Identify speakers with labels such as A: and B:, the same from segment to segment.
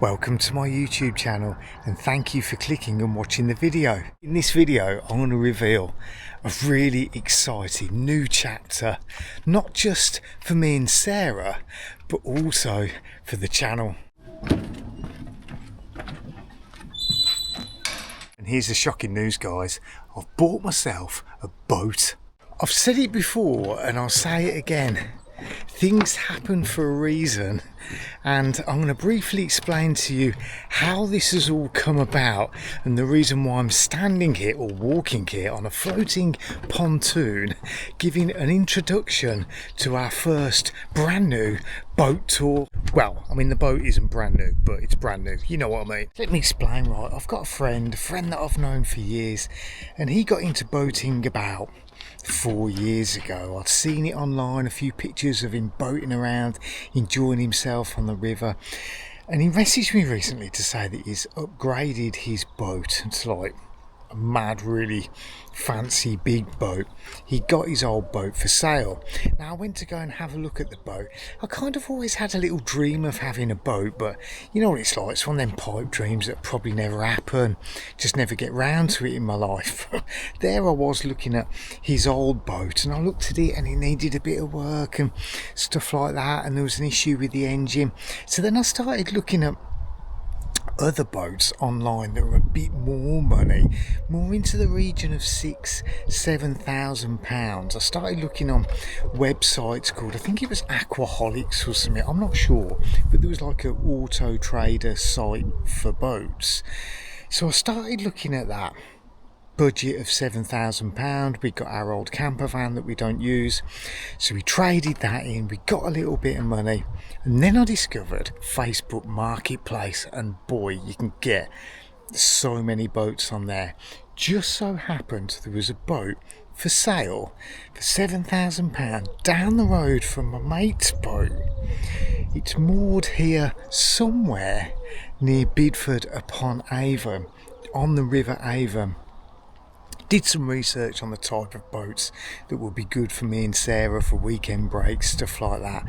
A: Welcome to my YouTube channel and thank you for clicking and watching the video. In this video I'm going to reveal a really exciting new chapter, not just for me and Sarah but also for the channel. And here's the shocking news, guys. I've bought myself a boat. I've said it before and I'll say it again. Things happen for a reason, and I'm going to briefly explain to you how this has all come about and the reason why I'm standing here or walking here on a floating pontoon giving an introduction to our first brand new boat tour. Well, I mean, the boat isn't brand new, but it's brand new, you know what I mean. Let me explain. Right, I've got a friend that I've known for years, and he got into boating about 4 years ago. I'd seen it online, a few pictures of him boating around, enjoying himself on the river, and he messaged me recently to say that he's upgraded his boat. It's like a mad, really fancy big boat. He got his old boat for sale. Now I went to go and have a look at the boat. I kind of always had a little dream of having a boat, but you know what it's like, it's one of them pipe dreams that probably never happen, just never get round to it in my life. There I was looking at his old boat, and I looked at it and it needed a bit of work and stuff like that, and there was an issue with the engine. So then I started looking at other boats online that were a bit more money, more into the region of £6,000–7,000. I started looking on websites called, I think it was Aquaholics or something, I'm not sure, but there was like an auto trader site for boats. So I started looking at that. Budget of £7,000. We got our old camper van that we don't use, so we traded that in. We got a little bit of money, and then I discovered Facebook Marketplace, and boy, you can get so many boats on there. Just so happened there was a boat for sale for £7,000 down the road from my mate's boat. It's moored here somewhere near Bidford upon Avon on the River Avon. Did some research on the type of boats that would be good for me and Sarah for weekend breaks, stuff like that.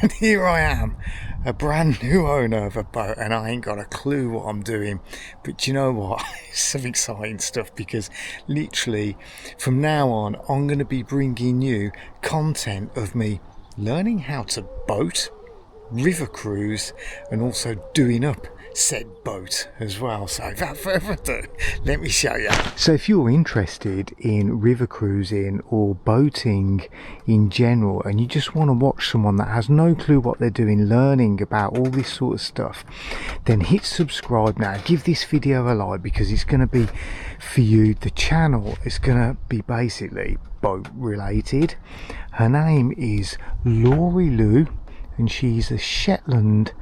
A: And here I am, a brand new owner of a boat, and I ain't got a clue what I'm doing. But you know what? It's some exciting stuff, because literally from now on I'm going to be bringing you content of me learning how to boat, river cruise, and also doing up said boat as well. So without further ado, let me show you. So if you're interested in river cruising or boating in general, and you just want to watch someone that has no clue what they're doing, learning about all this sort of stuff, then hit subscribe now. Give this video a like, because it's going to be for you. The channel is going to be basically boat related. Her name is Laurie Lou, and she's a Shetland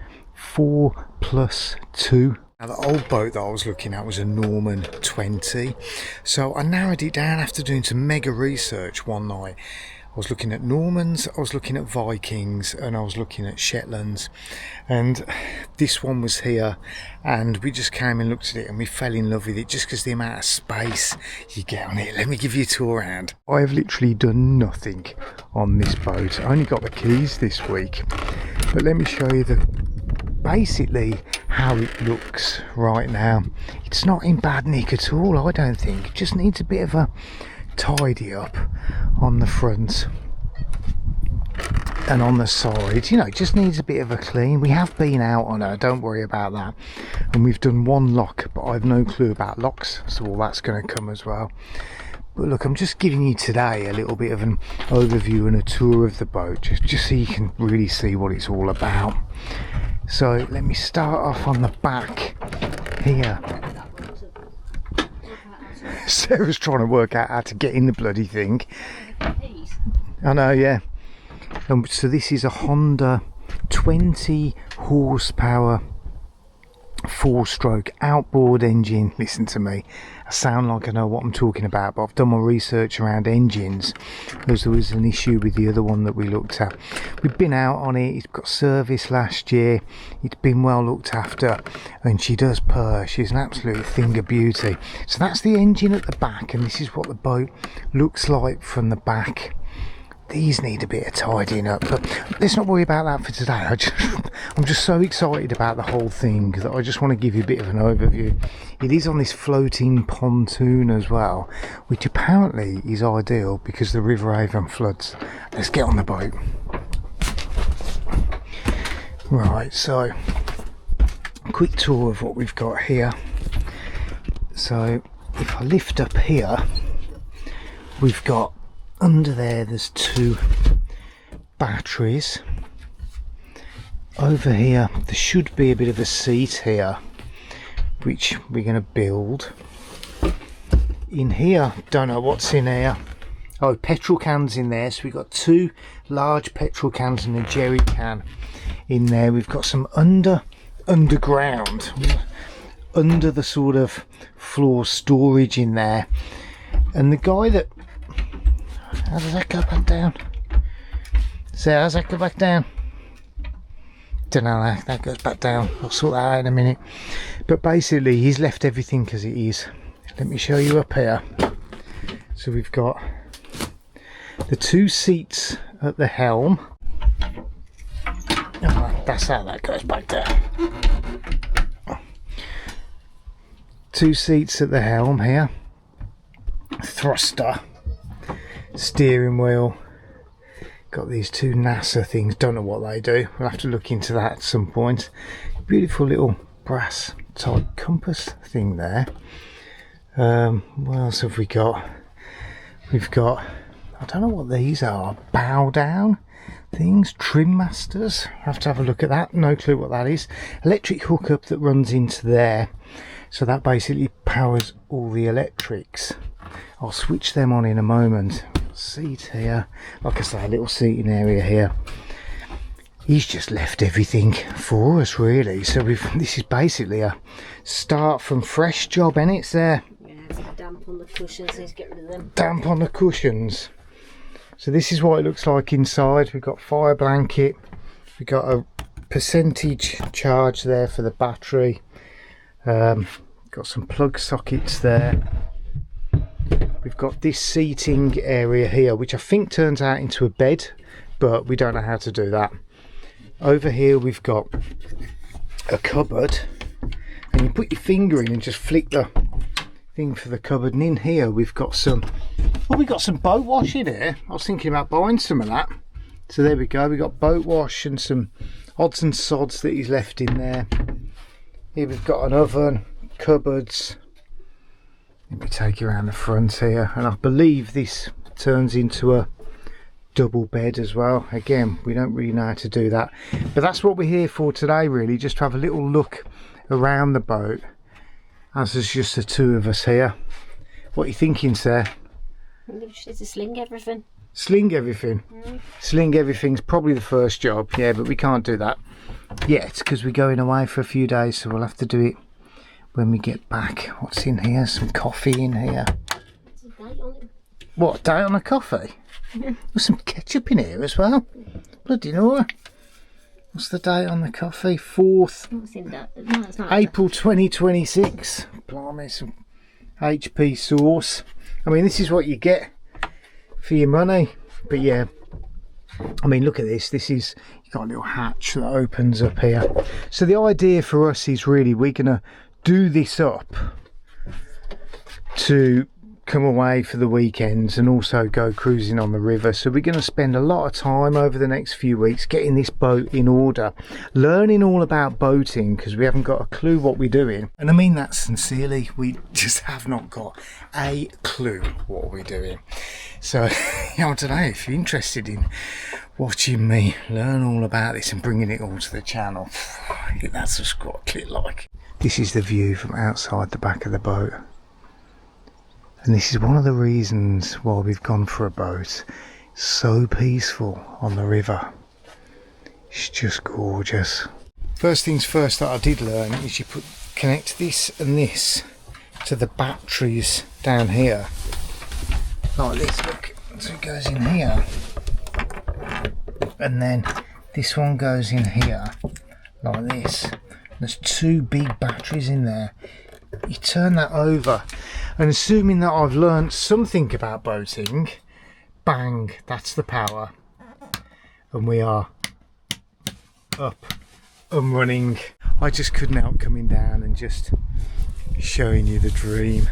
A: 4+2. Now the old boat that I was looking at was a Norman 20, so I narrowed it down after doing some mega research one night. I was looking at Normans, I was looking at Vikings, and I was looking at Shetlands, and this one was here, and we just came and looked at it and we fell in love with it just because the amount of space you get on it. Let me give you a tour around. I have literally done nothing on this boat. I only got the keys this week, but let me show you basically how it looks right now. It's not in bad nick at all, I don't think. It just needs a bit of a tidy up on the front and on the sides, you know, it just needs a bit of a clean. We have been out on her, don't worry about that, and we've done one lock, but I've no clue about locks, so all that's going to come as well. But look, I'm just giving you today a little bit of an overview and a tour of the boat, just so you can really see what it's all about. So let me start off on the back here. Sarah's trying to work out how to get in the bloody thing. I know, yeah. So this is a Honda 20 horsepower 4-stroke outboard engine. Listen to me, I sound like I know what I'm talking about, but I've done my research around engines, because there was an issue with the other one that we looked at. We've been out on it, it's got service last year, it's been well looked after, and she does purr. She's an absolute thing of beauty. So that's the engine at the back, and this is what the boat looks like from the back. these need a bit of tidying up, but let's not worry about that for today. I'm just so excited about the whole thing that I just want to give you a bit of an overview. It is on this floating pontoon as well, which apparently is ideal because the River Avon floods. Let's get on the boat. Right, so a quick tour of what we've got here. So if I lift up here, we've got under there's 2 batteries. Over here there should be a bit of a seat here, which we're going to build. In here, don't know what's in here. Oh, petrol cans in there. So we've got 2 large petrol cans and a jerry can in there. We've got some underground, under the sort of floor storage in there. And the guy that, how does that go back down? So how's that go back down? Don't know how that goes back down. I'll sort that out in a minute. But basically he's left everything as it is. Let me show you up here. So we've got the 2 seats at the helm. Oh, that's how that goes back down. 2 seats at the helm here. Thruster. Steering wheel. Got these 2 NASA things, don't know what they do, we'll have to look into that at some point. Beautiful little brass type compass thing there. What else have we got? We've got, I don't know what these are, bow down things, trim masters. I'll have to have a look at that, no clue what that is. Electric hookup that runs into there, so that basically powers all the electrics. I'll switch them on in a moment. Seat here, like I say, a little seating area here. He's just left everything for us really, so this is basically a start from fresh job, and it's there.
B: Yeah, it's damp on the cushions, let's get rid of them.
A: Damp on the cushions. So this is what it looks like inside. We've got fire blanket, we've got a percentage charge there for the battery, got some plug sockets there. We've got this seating area here, which I think turns out into a bed, but we don't know how to do that. Over here we've got a cupboard, and you put your finger in and just flick the thing for the cupboard. And in here we've got some, well, we've got some boat wash in here. I was thinking about buying some of that. So there we go, we've got boat wash and some odds and sods that he's left in there. Here we've got an oven, cupboards. Let me take you around the front here, and I believe this turns into a double bed as well. Again, we don't really know how to do that, but that's what we're here for today really, just to have a little look around the boat as there's just the 2 of us here. What are you thinking, sir?
B: We just need to sling everything.
A: Sling everything? Sling everything's probably the first job, yeah, but we can't do that yet because we're going away for a few days, so we'll have to do it when we get back. What's in here? Some coffee in here.
B: There's a date on it.
A: What, date on the coffee? There's some ketchup in here as well. Bloody no. What's the date on the coffee? 4th
B: What's in that? No, it's not
A: April 2026. Blimey, some HP sauce. I mean, this is what you get for your money. But yeah, I mean, look at this. This is, you've got a little hatch that opens up here. So the idea for us is really, we're going to do this up to come away for the weekends and also go cruising on the river. So we're going to spend a lot of time over the next few weeks getting this boat in order, learning all about boating, because we haven't got a clue what we're doing. And I mean that sincerely, we just have not got a clue what we're doing. So you know, today, if you're interested in watching me learn all about this and bringing it all to the channel, hit that subscribe, click like. This is the view from outside the back of the boat. And this is one of the reasons why we've gone for a boat. It's so peaceful on the river. It's just gorgeous. First things first that I did learn is you connect this and this to the batteries down here. Like this, look. So it goes in here. And then this one goes in here, like this. There's 2 big batteries in there. You turn that over, and assuming that I've learnt something about boating, bang, that's the power, and we are up and running. I just couldn't help coming down and just showing you the dream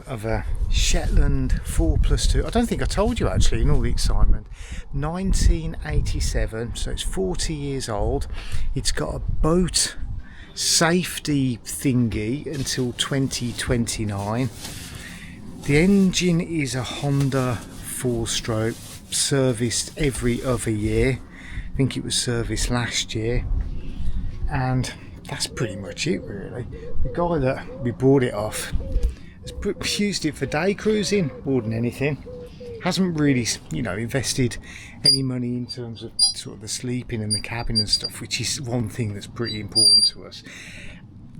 A: of a Shetland 4+2. I don't think I told you actually, in all the excitement. 1987, so it's 40 years old. It's got a boat safety thingy until 2029. The engine is a Honda 4-stroke, serviced every other year. I think it was serviced last year, and that's pretty much it really. The guy that we bought it off has used it for day cruising more than anything. Hasn't really, you know, invested any money in terms of sort of the sleeping and the cabin and stuff, which is one thing that's pretty important to us.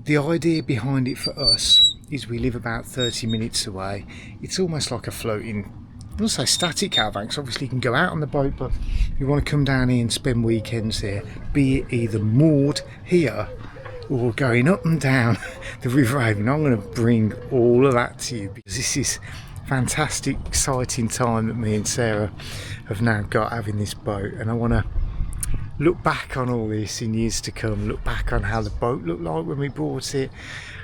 A: The idea behind it for us is we live about 30 minutes away. It's almost like a floating, I wouldn't say static caravan, because obviously you can go out on the boat, but if you want to come down here and spend weekends here, be it either moored here or going up and down the River Avon, I'm going to bring all of that to you, because this is fantastic, exciting time that me and Sarah have now got having this boat, and I want to look back on all this in years to come, look back on how the boat looked like when we bought it,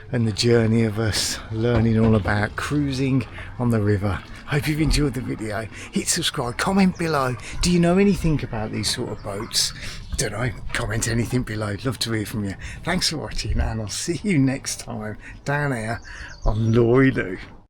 A: and the journey of us learning all about cruising on the river. Hope you've enjoyed the video. Hit subscribe, comment below. Do you know anything about these sort of boats? Don't know, comment anything below. Love to hear from you. Thanks for watching, and I'll see you next time down here on Lorry Lou.